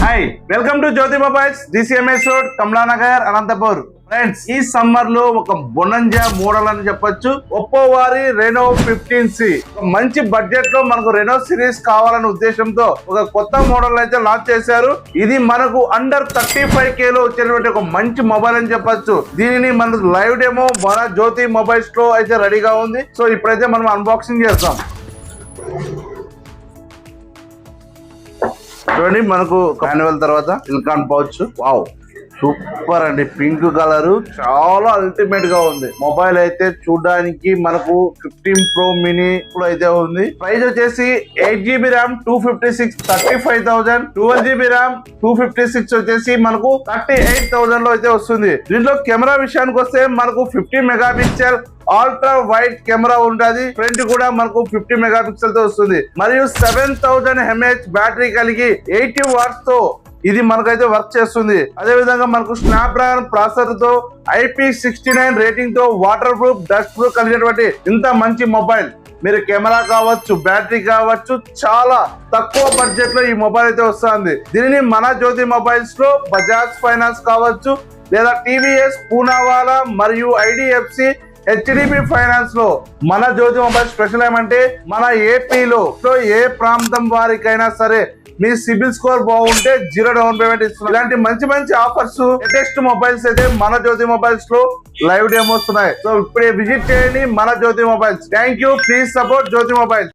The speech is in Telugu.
Hi welcome to Jyothi mobiles DCMS road Kamalanagar Anantapur. Friends, ఈ సమ్మర్ లో ఒక బొనంజా మోడల్ అని చెప్పొచ్చు. ఒప్పో వారి రెనో 15C మంచి బడ్జెట్ లో మనకు రెనో సిరీస్ కావాలనే ఉద్దేశంతో ఒక కొత్త మోడల్ అయితే లాంచ్ చేశారు. ఇది మనకు అండర్ 35K లో వచ్చేటువంటి ఒక మంచి మొబైల్ అని చెప్పొచ్చు. దీనిని మనకు లైవ్ డెమో మన జ్యోతి మొబైల్స్ లో అయితే రెడీగా ఉంది. సో ఇప్పుడైతే మనం అన్బాక్సింగ్ చేస్తాం. చూడండి, మనకు మాన్యువల్ తర్వాత సిలికాన్ పౌచ్. వావ్, సూపర్ అండి. పింక్ కలర్ చాలా అల్టిమేట్ గా ఉంది. మొబైల్ అయితే చూడడానికి మనకు 15 Pro మినీ అయితే ఉంది. ప్రైస్ వచ్చేసి 8GB ర్యామ్ 256 35,000, 12GB ర్యామ్ 256 వచ్చేసి మనకు 38,000 లో అయితే వస్తుంది. దీంట్లో కెమెరా విషయానికి వస్తే మనకు 50 మెగాపిక్సెల్ అల్ట్రా వైడ్ కెమెరా ఉంటుంది. ఫ్రంట్ కూడా మనకు 50 మెగాపిక్సెల్ తో వస్తుంది. మరియు 7000 mAh బ్యాటరీ కలిగి 80 వాట్స్ తో ఇది మనకైతే వర్క్ చేస్తుంది. అదే విధంగా మనకు స్నాప్డ్రాగన్ ప్రాసెసర్ తో IP69 రేటింగ్ తో వాటర్ ప్రూఫ్, డస్ట్ ప్రూఫ్ కలిగినటువంటి ఇంత మంచి మొబైల్ మీరు కెమెరా కావచ్చు, బ్యాటరీ కావచ్చు, చాలా తక్కువ బడ్జెట్ లో ఈ మొబైల్ అయితే వస్తుంది. దీనిని మన జ్యోతి మొబైల్స్ లో బజాజ్ ఫైనాన్స్ కావచ్చు, లేదా TVS, పూనావాలా మరియు IDFC, HDB ఫైనాన్స్ లో మన జ్యోతి మొబైల్ స్పెషల్ ఏమంటే మన ఏపీలో ఏ ప్రాంతం వారికైనా సరే మీ సిబిల్ స్కోర్ బాగుంటే 0 డౌన్ పేమెంట్ ఇస్తున్నారు. ఇలాంటి మంచి మంచి ఆఫర్స్, లేటెస్ట్ మొబైల్స్ అయితే మన జ్యోతి మొబైల్స్ లో లైవ్ డెమోస్ ఉన్నాయి. సో ఇప్పుడే విజిట్ చేయండి మన Jyothi mobiles. Thank you. Please support Jyothi mobiles.